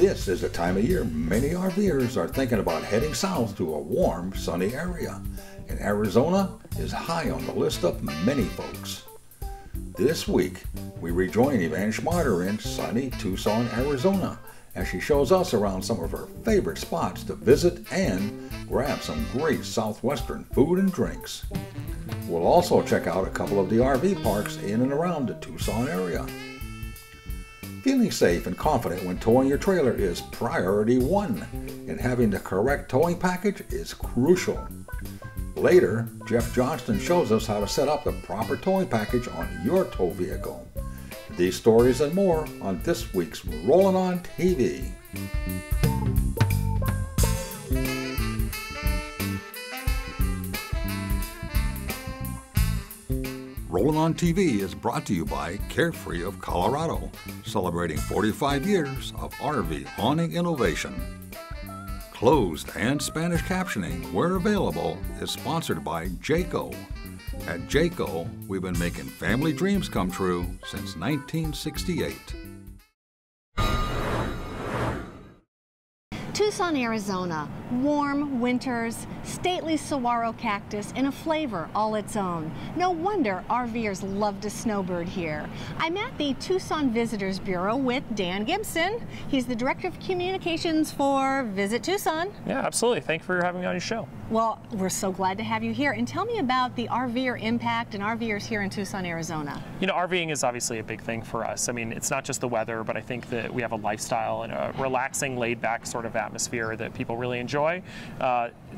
This is the time of year many RVers are thinking about heading south to a warm, sunny area, and Arizona is high on the list of many folks. This week, we rejoin Evanne Schmarder in sunny Tucson, Arizona, as she shows us around some of her favorite spots to visit and grab some great southwestern food and drinks. We'll also check out a couple of the RV parks in and around the Tucson area. Feeling safe and confident when towing your trailer is priority one, and having the correct towing package is crucial. Later, Jeff Johnston shows us how to set up the proper towing package on your tow vehicle. These stories and more on this week's Rollin On TV. Rollin On TV is brought to you by Carefree of Colorado, celebrating 45 years of RV awning innovation. Closed and Spanish captioning, where available, is sponsored by Jayco. At Jayco, we've been making family dreams come true since 1968. Tucson, Arizona, warm winters, stately saguaro cactus, and a flavor all its own. No wonder RVers love to snowbird here. I'm at the Tucson Visitors Bureau with Dan Gibson. He's the Director of Communications for Visit Tucson. Yeah, absolutely. Thank you for having me on your show. Well, we're so glad to have you here. And tell me about the RVer impact and RVers here in Tucson, Arizona. You know, RVing is obviously a big thing for us. I mean, it's not just the weather, but I think that we have a lifestyle and a relaxing, laid-back sort of atmosphere that people really enjoy.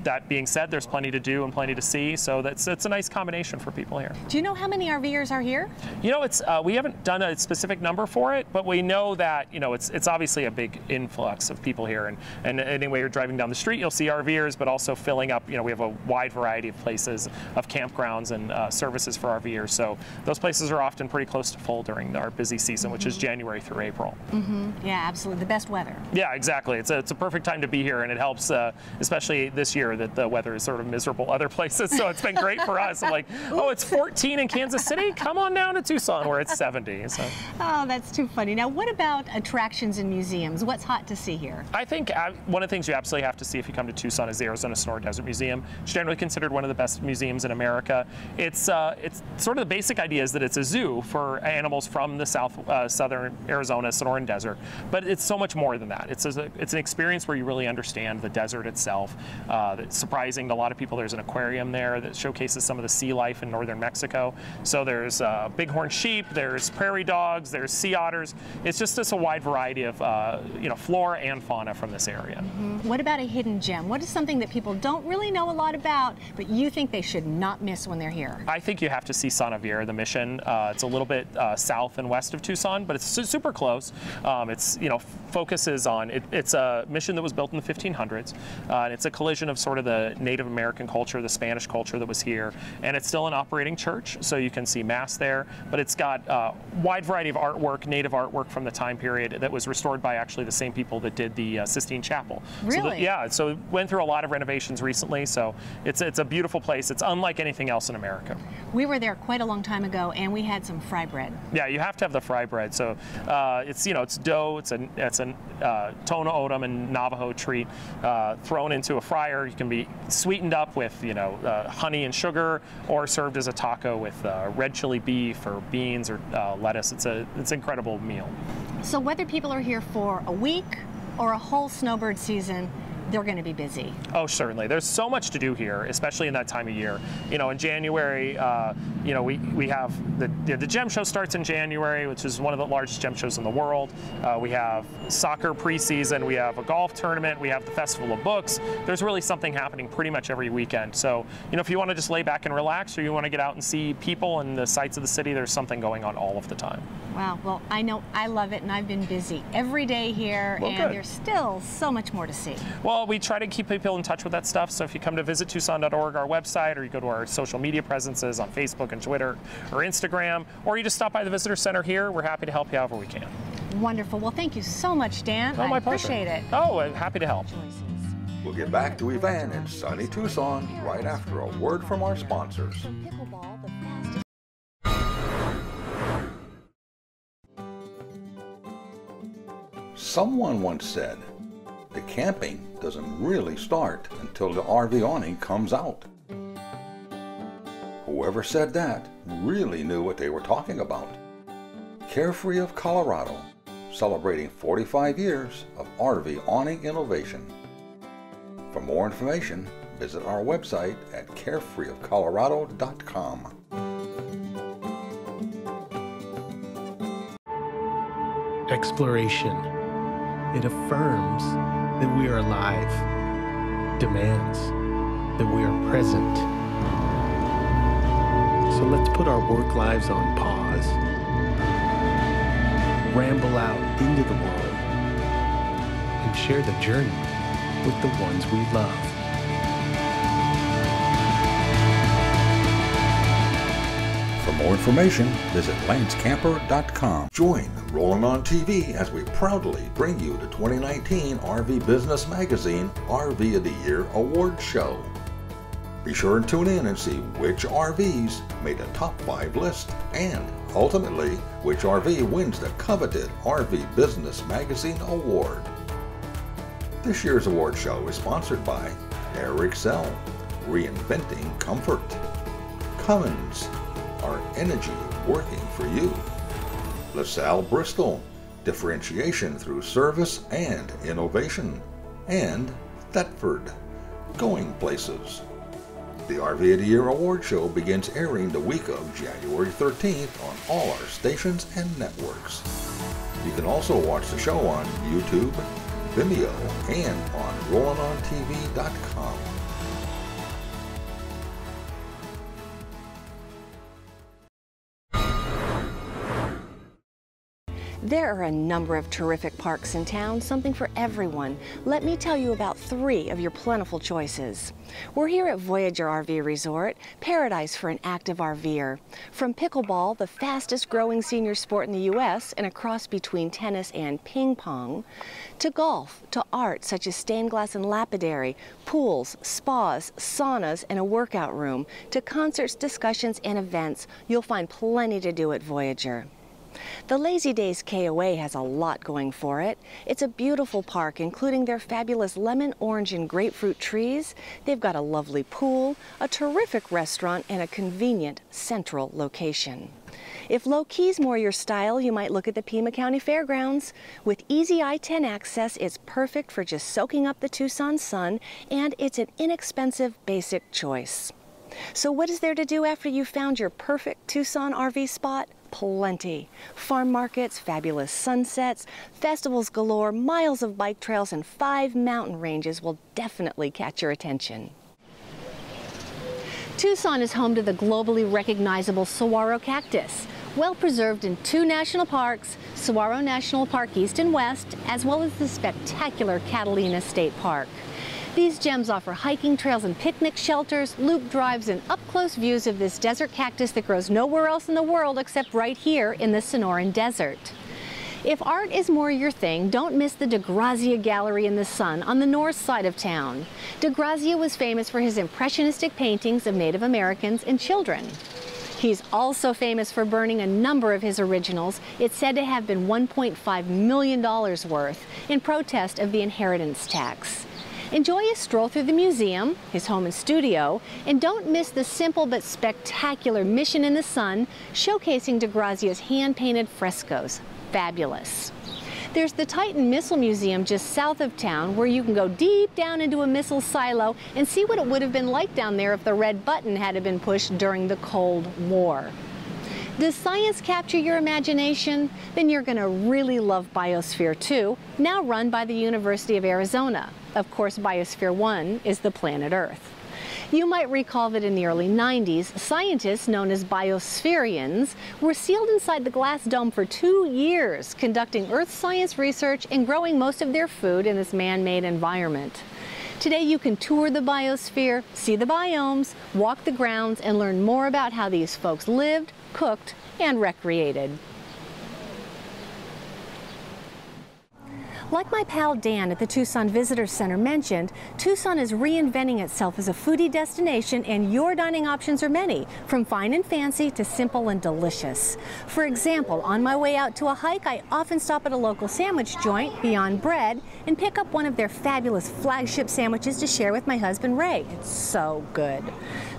That being said, there's plenty to do and plenty to see, so it's a nice combination for people here. Do you know how many RVers are here? You know, we haven't done a specific number for it, but we know that, you know, it's obviously a big influx of people here, and anyway, you're driving down the street, you'll see RVers, but also filling up. You know, we have a wide variety of places, of campgrounds and services for RVers, so those places are often pretty close to full during our busy season, which is January through April. Yeah, absolutely, the best weather. Yeah, exactly. It's a perfect time to be here, and it helps, especially this year that the weather is sort of miserable other places, so it's been great for us. I'm like, oh, it's 14 in Kansas City? Come on down to Tucson where it's 70. So. Oh, that's too funny. Now, what about attractions and museums? What's hot to see here? I think one of the things you absolutely have to see if you come to Tucson is the Arizona Sonoran Desert Museum. It's generally considered one of the best museums in America. It's sort of the basic idea is that it's a zoo for animals from the southern Arizona Sonoran Desert, but it's so much more than that. It's an experience where you really understand the desert itself. It's surprising to a lot of people. There's an aquarium there that showcases some of the sea life in northern Mexico. So there's bighorn sheep, there's prairie dogs, there's sea otters. It's just a wide variety of you know, flora and fauna from this area. What about a hidden gem? What is something that people don't really know a lot about, but you think they should not miss when they're here? I think you have to see San Javier, the mission. It's a little bit south and west of Tucson, but it's super close. It's, you know, focuses on it's a mission that was built in the 1500s, and it's a collision of sort of the Native American culture, the Spanish culture that was here, and it's still an operating church, so you can see mass there, but it's got a wide variety of artwork, native artwork from the time period that was restored by actually the same people that did the Sistine Chapel. Really? So yeah, so it went through a lot of renovations recently, so it's a beautiful place. It's unlike anything else in America. We were there quite a long time ago, and we had some fry bread. Yeah, you have to have the fry bread. So it's, you know, it's dough, it's a Tono Odom and Navajo treat thrown into a fryer. You can be sweetened up with, you know, honey and sugar, or served as a taco with red chili beef or beans or lettuce. It's an incredible meal. So whether people are here for a week or a whole snowbird season, they're going to be busy. Oh, certainly. There's so much to do here, especially in that time of year. You know, in January, you know, we have the gem show starts in January, which is one of the largest gem shows in the world. We have soccer preseason. We have a golf tournament. We have the Festival of Books. There's really something happening pretty much every weekend. So, you know, if you want to just lay back and relax, or you want to get out and see people and the sights of the city, there's something going on all of the time. Wow. Well, I know I love it, and I've been busy every day here, well, and good. There's still so much more to see. Well, we try to keep people in touch with that stuff. So if you come to visittucson.org, our website, or you go to our social media presences on Facebook and Twitter or Instagram, or you just stop by the Visitor Center here, we're happy to help you however we can. Wonderful. Well, thank you so much, Dan. Oh, my pleasure. Appreciate it. Oh, I'm happy to help. We'll get back to Evanne in sunny Tucson right after a word from our sponsors. Someone once said, the camping doesn't really start until the RV awning comes out. Whoever said that really knew what they were talking about. Carefree of Colorado, celebrating 45 years of RV awning innovation. For more information, visit our website at carefreeofcolorado.com. Exploration. It affirms that we are alive, demands that we are present. So let's put our work lives on pause, ramble out into the world, and share the journey with the ones we love. For more information, visit lancecamper.com. Join Rollin On TV as we proudly bring you the 2019 RV Business Magazine RV of the Year Award Show. Be sure and tune in and see which RVs made the top 5 list and, ultimately, which RV wins the coveted RV Business Magazine Award. This year's award show is sponsored by Air Excel, Reinventing Comfort, Cummins, our energy working for you, LaSalle Bristol, differentiation through service and innovation, and Thetford, going places. The RV of the Year Award Show begins airing the week of January 13th on all our stations and networks. You can also watch the show on YouTube, Vimeo, and on RollinOnTV.com. There are a number of terrific parks in town, something for everyone. Let me tell you about 3 of your plentiful choices. We're here at Voyager RV Resort, paradise for an active RVer. From pickleball, the fastest growing senior sport in the U.S. and a cross between tennis and ping pong, to golf, to art such as stained glass and lapidary, pools, spas, saunas, and a workout room, to concerts, discussions, and events, you'll find plenty to do at Voyager. The Lazy Days KOA has a lot going for it. It's a beautiful park, including their fabulous lemon, orange, and grapefruit trees. They've got a lovely pool, a terrific restaurant, and a convenient central location. If low-key's more your style, you might look at the Pima County Fairgrounds. With easy I-10 access, it's perfect for just soaking up the Tucson sun, and it's an inexpensive, basic choice. So what is there to do after you've found your perfect Tucson RV spot? Plenty. Farm markets, fabulous sunsets, festivals galore, miles of bike trails, and 5 mountain ranges will definitely catch your attention. Tucson is home to the globally recognizable saguaro cactus, well preserved in 2 national parks, Saguaro National Park East and West, as well as the spectacular Catalina State Park. These gems offer hiking trails and picnic shelters, loop drives, and up-close views of this desert cactus that grows nowhere else in the world except right here in the Sonoran Desert. If art is more your thing, don't miss the DeGrazia Gallery in the Sun on the north side of town. DeGrazia was famous for his impressionistic paintings of Native Americans and children. He's also famous for burning a number of his originals. It's said to have been $1.5 million worth in protest of the inheritance tax. Enjoy a stroll through the museum, his home and studio, and don't miss the simple but spectacular Mission in the Sun, showcasing DeGrazia's hand-painted frescoes. Fabulous. There's the Titan Missile Museum just south of town, where you can go deep down into a missile silo and see what it would have been like down there if the red button had been pushed during the Cold War. Does science capture your imagination? Then you're going to really love Biosphere 2, now run by the University of Arizona. Of course, Biosphere 1 is the planet Earth. You might recall that in the early 90s, scientists known as biospherians were sealed inside the glass dome for 2 years, conducting Earth science research and growing most of their food in this man-made environment. Today you can tour the biosphere, see the biomes, walk the grounds, and learn more about how these folks lived, cooked, and recreated. Like my pal Dan at the Tucson Visitor Center mentioned, Tucson is reinventing itself as a foodie destination, and your dining options are many, from fine and fancy to simple and delicious. For example, on my way out to a hike, I often stop at a local sandwich joint, Beyond Bread, and pick up one of their fabulous flagship sandwiches to share with my husband Ray. It's so good.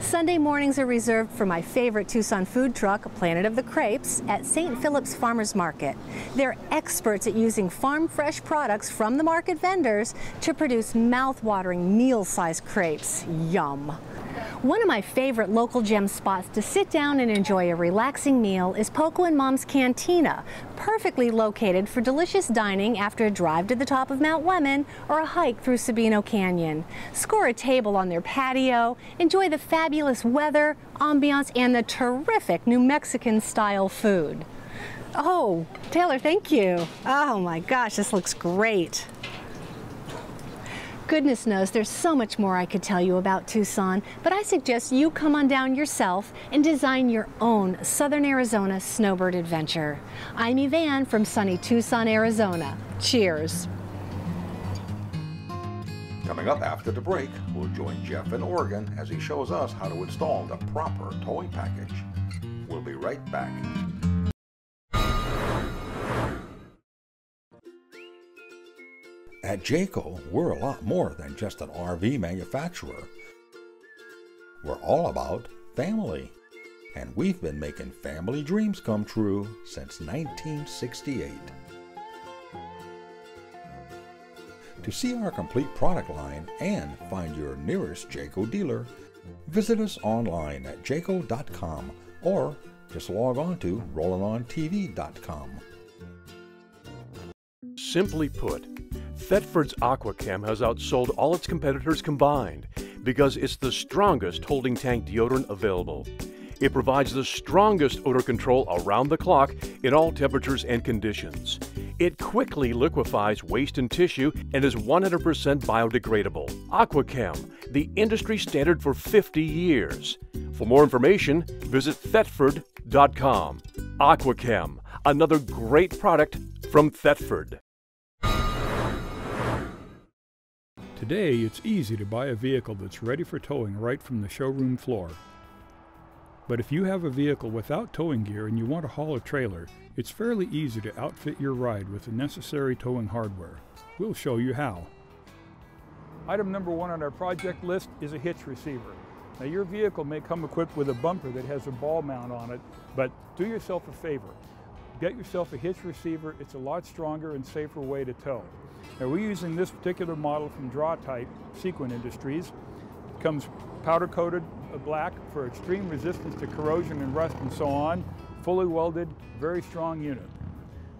Sunday mornings are reserved for my favorite Tucson food truck, Planet of the Crepes, at St. Philip's Farmers Market. They're experts at using farm-fresh products from the market vendors to produce mouth-watering meal-sized crepes. Yum! One of my favorite local gem spots to sit down and enjoy a relaxing meal is Poco and Mom's Cantina, perfectly located for delicious dining after a drive to the top of Mount Lemon or a hike through Sabino Canyon. Score a table on their patio, enjoy the fabulous weather, ambiance, and the terrific New Mexican-style food. Oh, Taylor, thank you. Oh my gosh, this looks great. Goodness knows there's so much more I could tell you about Tucson, but I suggest you come on down yourself and design your own Southern Arizona snowbird adventure. I'm Evanne from sunny Tucson, Arizona. Cheers. Coming up after the break, we'll join Jeff in Oregon as he shows us how to install the proper towing package. We'll be right back. At Jayco, we're a lot more than just an RV manufacturer. We're all about family, and we've been making family dreams come true since 1968. To see our complete product line and find your nearest Jayco dealer, visit us online at jayco.com or just log on to rollinontv.com. Simply put, Thetford's Aquachem has outsold all its competitors combined because it's the strongest holding tank deodorant available. It provides the strongest odor control around the clock in all temperatures and conditions. It quickly liquefies waste and tissue and is 100% biodegradable. Aquachem, the industry standard for 50 years. For more information, visit Thetford.com. Aquachem, another great product from Thetford. Today, it's easy to buy a vehicle that's ready for towing right from the showroom floor. But if you have a vehicle without towing gear and you want to haul a trailer, it's fairly easy to outfit your ride with the necessary towing hardware. We'll show you how. Item number one on our project list is a hitch receiver. Now, your vehicle may come equipped with a bumper that has a ball mount on it, but do yourself a favor. Get yourself a hitch receiver. It's a lot stronger and safer way to tow. Now, we're using this particular model from Draw Type, Sequin Industries. It comes powder coated black for extreme resistance to corrosion and rust and so on. Fully welded, very strong unit.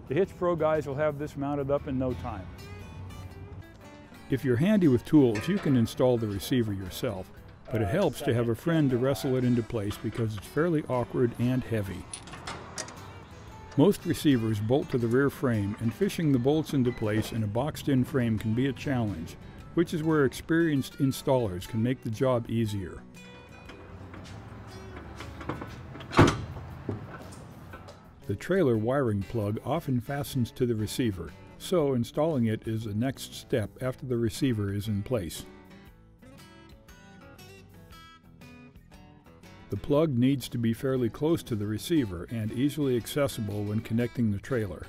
The Hitch Pro guys will have this mounted up in no time. If you're handy with tools, you can install the receiver yourself, but it helps to have a friend to wrestle it into place because it's fairly awkward and heavy. Most receivers bolt to the rear frame, and fishing the bolts into place in a boxed-in frame can be a challenge, which is where experienced installers can make the job easier. The trailer wiring plug often fastens to the receiver, so installing it is the next step after the receiver is in place. The plug needs to be fairly close to the receiver and easily accessible when connecting the trailer.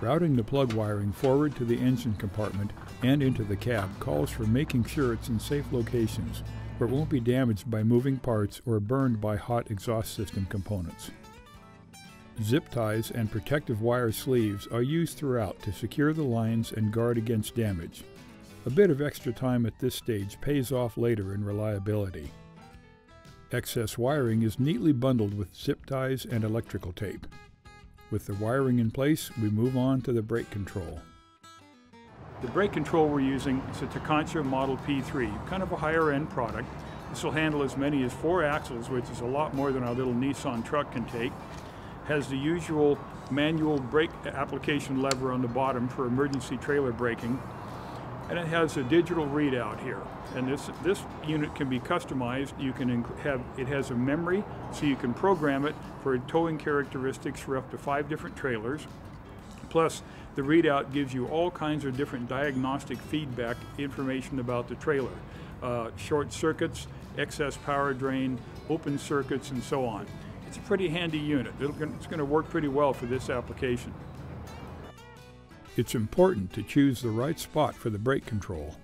Routing the plug wiring forward to the engine compartment and into the cab calls for making sure it's in safe locations where it won't be damaged by moving parts or burned by hot exhaust system components. Zip ties and protective wire sleeves are used throughout to secure the lines and guard against damage. A bit of extra time at this stage pays off later in reliability. Excess wiring is neatly bundled with zip ties and electrical tape. With the wiring in place, we move on to the brake control. The brake control we're using is a Tekonsha Model P3, kind of a higher end product. This will handle as many as 4 axles, which is a lot more than our little Nissan truck can take. Has the usual manual brake application lever on the bottom for emergency trailer braking. And it has a digital readout here. And this unit can be customized. It has a memory, so you can program it for towing characteristics for up to 5 different trailers. Plus, the readout gives you all kinds of different diagnostic feedback information about the trailer. Short circuits, excess power drain, open circuits, and so on. It's a pretty handy unit. It's going to work pretty well for this application. It's important to choose the right spot for the brake control.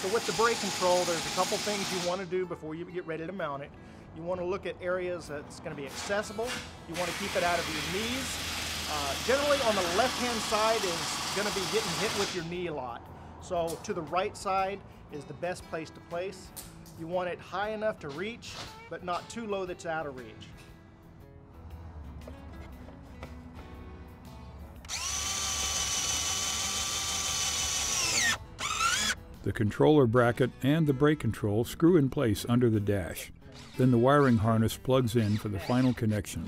So with the brake control, there's a couple things you want to do before you get ready to mount it. You want to look at areas that's going to be accessible. You want to keep it out of your knees. Generally on the left-hand side is going to be getting hit with your knee a lot. So to the right side is the best place to place. You want it high enough to reach, but not too low that's out of reach. The controller bracket and the brake control screw in place under the dash. Then the wiring harness plugs in for the final connection.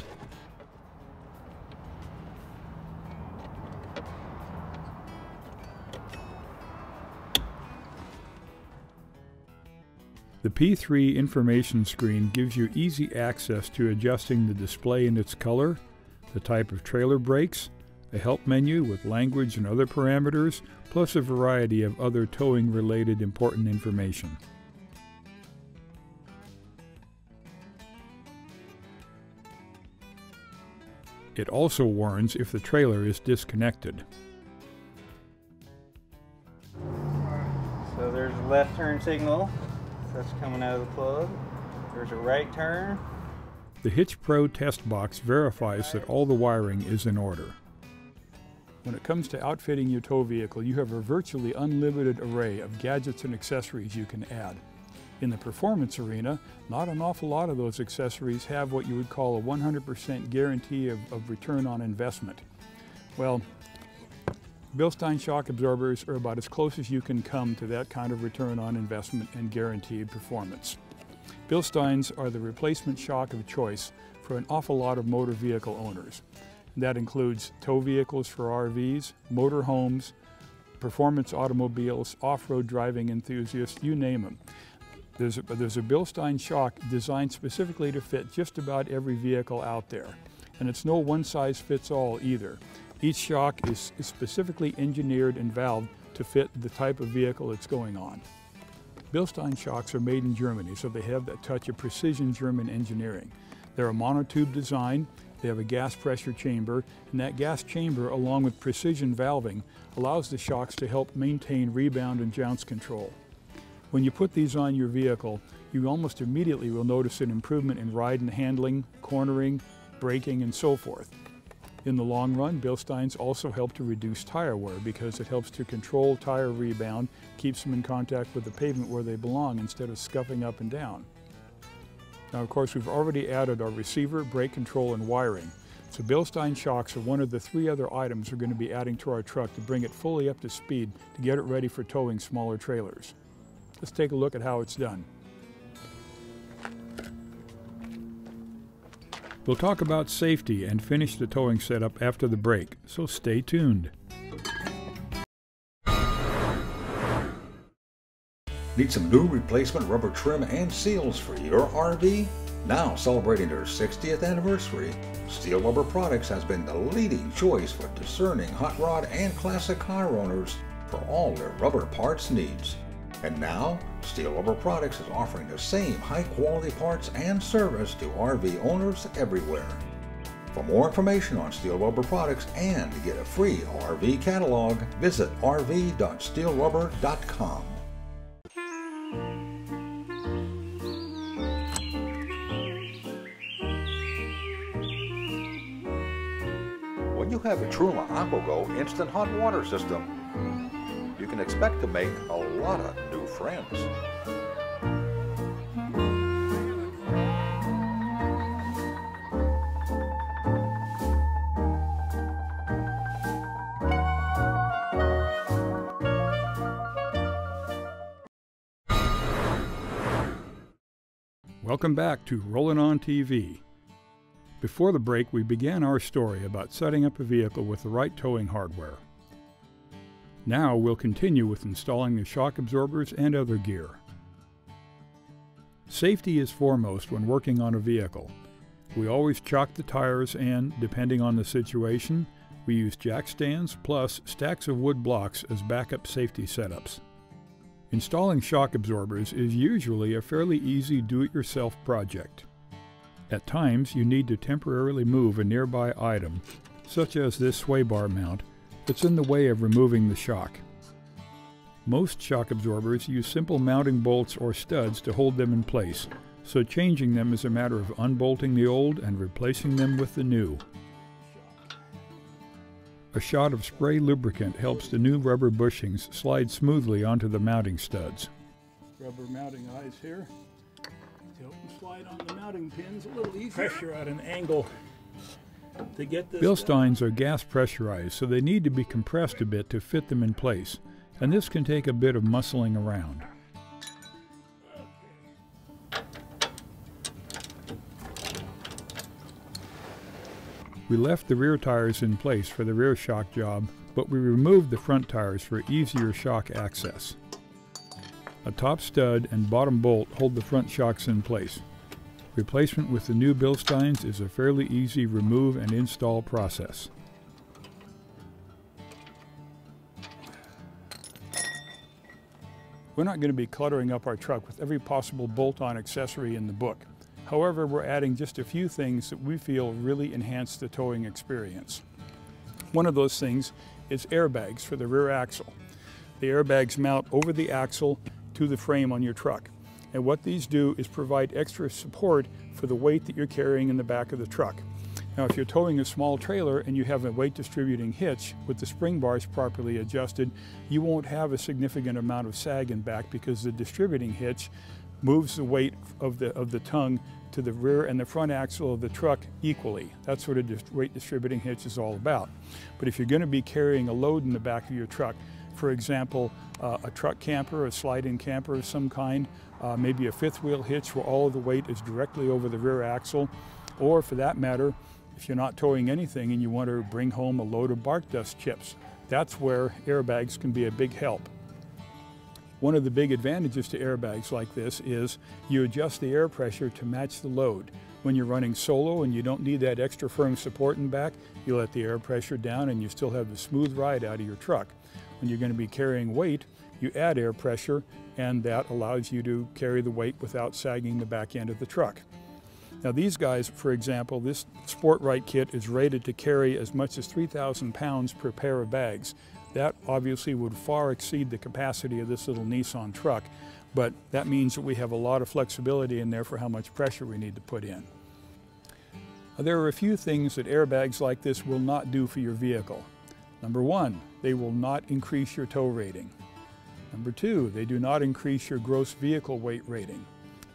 The P3 information screen gives you easy access to adjusting the display and its color, the type of trailer brakes, a help menu with language and other parameters, plus a variety of other towing-related important information. It also warns if the trailer is disconnected. So there's a left turn signal. That's coming out of the plug. There's a right turn. The Hitch Pro test box verifies that all the wiring is in order. When it comes to outfitting your tow vehicle, you have a virtually unlimited array of gadgets and accessories you can add. In the performance arena, not an awful lot of those accessories have what you would call a 100% guarantee of return on investment. Well, Bilstein shock absorbers are about as close as you can come to that kind of return on investment and guaranteed performance. Bilsteins are the replacement shock of choice for an awful lot of motor vehicle owners. That includes tow vehicles for RVs, motor homes, performance automobiles, off-road driving enthusiasts, you name them. There's a Bilstein shock designed specifically to fit just about every vehicle out there. And it's no one-size-fits-all either. Each shock is specifically engineered and valved to fit the type of vehicle it's going on. Bilstein shocks are made in Germany, so they have that touch of precision German engineering. They're a monotube design, they have a gas pressure chamber, and that gas chamber, along with precision valving, allows the shocks to help maintain rebound and jounce control. When you put these on your vehicle, you almost immediately will notice an improvement in ride and handling, cornering, braking, and so forth. In the long run, Bilsteins also help to reduce tire wear because it helps to control tire rebound, keeps them in contact with the pavement where they belong instead of scuffing up and down. Now, of course, we've already added our receiver, brake control, and wiring. So Bilstein shocks are one of the 3 other items we're going to be adding to our truck to bring it fully up to speed to get it ready for towing smaller trailers. Let's take a look at how it's done. We'll talk about safety and finish the towing setup after the break, so stay tuned. Need some new replacement rubber trim and seals for your RV? Now celebrating their 60th anniversary, Steel Rubber Products has been the leading choice for discerning hot rod and classic car owners for all their rubber parts needs. And now, Steel Rubber Products is offering the same high-quality parts and service to RV owners everywhere. For more information on Steel Rubber Products and to get a free RV catalog, visit rv.steelrubber.com. When you have a Truma AquaGo instant hot water system, you can expect to make a lot of new friends. Welcome back to Rollin On TV. Before the break, we began our story about setting up a vehicle with the right towing hardware. Now we'll continue with installing the shock absorbers and other gear. Safety is foremost when working on a vehicle. We always chock the tires and, depending on the situation, we use jack stands plus stacks of wood blocks as backup safety setups. Installing shock absorbers is usually a fairly easy do-it-yourself project. At times, you need to temporarily move a nearby item, such as this sway bar mount, that's in the way of removing the shock. Most shock absorbers use simple mounting bolts or studs to hold them in place, so changing them is a matter of unbolting the old and replacing them with the new. A shot of spray lubricant helps the new rubber bushings slide smoothly onto the mounting studs. Rubber mounting eyes here to help them slide on the mounting pins a little easier. Pressure at an angle to get this. Bilsteins are gas pressurized, so they need to be compressed a bit to fit them in place, and this can take a bit of muscling around. We left the rear tires in place for the rear shock job, but we removed the front tires for easier shock access. A top stud and bottom bolt hold the front shocks in place. Replacement with the new Bilsteins is a fairly easy remove and install process. We're not going to be cluttering up our truck with every possible bolt-on accessory in the book. However, we're adding just a few things that we feel really enhance the towing experience. One of those things is airbags for the rear axle. The airbags mount over the axle to the frame on your truck. And what these do is provide extra support for the weight that you're carrying in the back of the truck. Now, if you're towing a small trailer and you have a weight distributing hitch with the spring bars properly adjusted, you won't have a significant amount of sag in back because the distributing hitch moves the weight of the tongue to the rear and the front axle of the truck equally. That's what a weight distributing hitch is all about. But if you're going to be carrying a load in the back of your truck, for example, a truck camper, a slide-in camper of some kind, maybe a fifth wheel hitch where all of the weight is directly over the rear axle, or for that matter, if you're not towing anything and you want to bring home a load of bark dust chips, that's where airbags can be a big help. One of the big advantages to airbags like this is you adjust the air pressure to match the load. When you're running solo and you don't need that extra firm support in back, you let the air pressure down and you still have the smooth ride out of your truck. When you're going to be carrying weight, you add air pressure, and that allows you to carry the weight without sagging the back end of the truck. Now these guys, for example, this Sport-Rite kit is rated to carry as much as 3,000 pounds per pair of bags. That obviously would far exceed the capacity of this little Nissan truck, but that means that we have a lot of flexibility in there for how much pressure we need to put in. There are a few things that airbags like this will not do for your vehicle. Number one, they will not increase your tow rating. Number two, they do not increase your gross vehicle weight rating.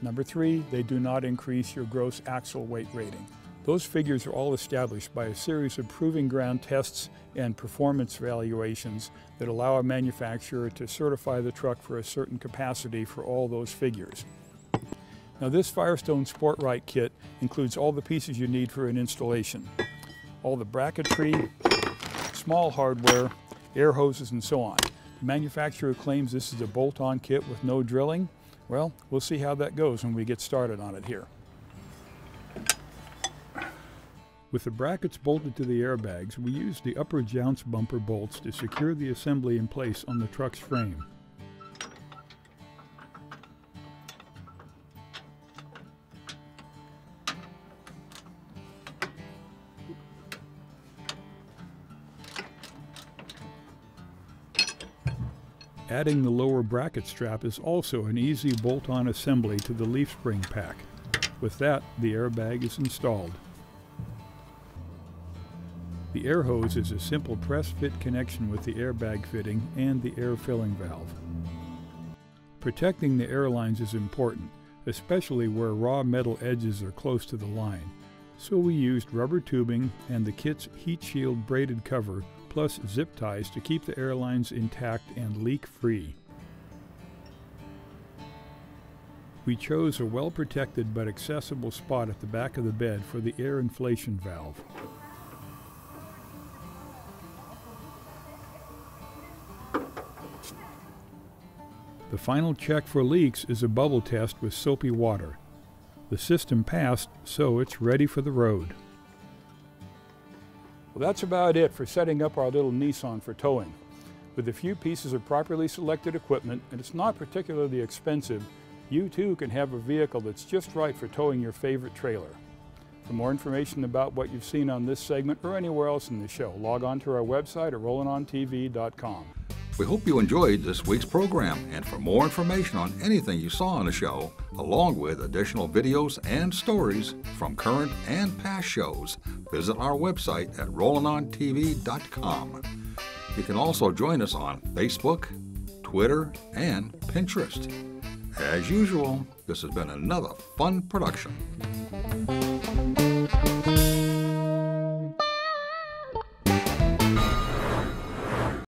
Number three, they do not increase your gross axle weight rating. Those figures are all established by a series of proving ground tests and performance evaluations that allow a manufacturer to certify the truck for a certain capacity for all those figures. Now this Firestone Sport-Rite kit includes all the pieces you need for an installation. All the bracketry, small hardware, air hoses, and so on. The manufacturer claims this is a bolt-on kit with no drilling. Well, we'll see how that goes when we get started on it here. With the brackets bolted to the airbags, we use the upper jounce bumper bolts to secure the assembly in place on the truck's frame. Adding the lower bracket strap is also an easy bolt-on assembly to the leaf spring pack. With that, the airbag is installed. The air hose is a simple press-fit connection with the airbag fitting and the air filling valve. Protecting the air lines is important, especially where raw metal edges are close to the line. So we used rubber tubing and the kit's heat shield braided cover, plus zip ties to keep the air lines intact and leak-free. We chose a well-protected but accessible spot at the back of the bed for the air inflation valve. The final check for leaks is a bubble test with soapy water. The system passed, so it's ready for the road. Well, that's about it for setting up our little Nissan for towing. With a few pieces of properly selected equipment, and it's not particularly expensive, you too can have a vehicle that's just right for towing your favorite trailer. For more information about what you've seen on this segment or anywhere else in the show, log on to our website at rollinontv.com. We hope you enjoyed this week's program, and for more information on anything you saw on the show, along with additional videos and stories from current and past shows, visit our website at rollinontv.com. You can also join us on Facebook, Twitter, and Pinterest. As usual, this has been another fun production.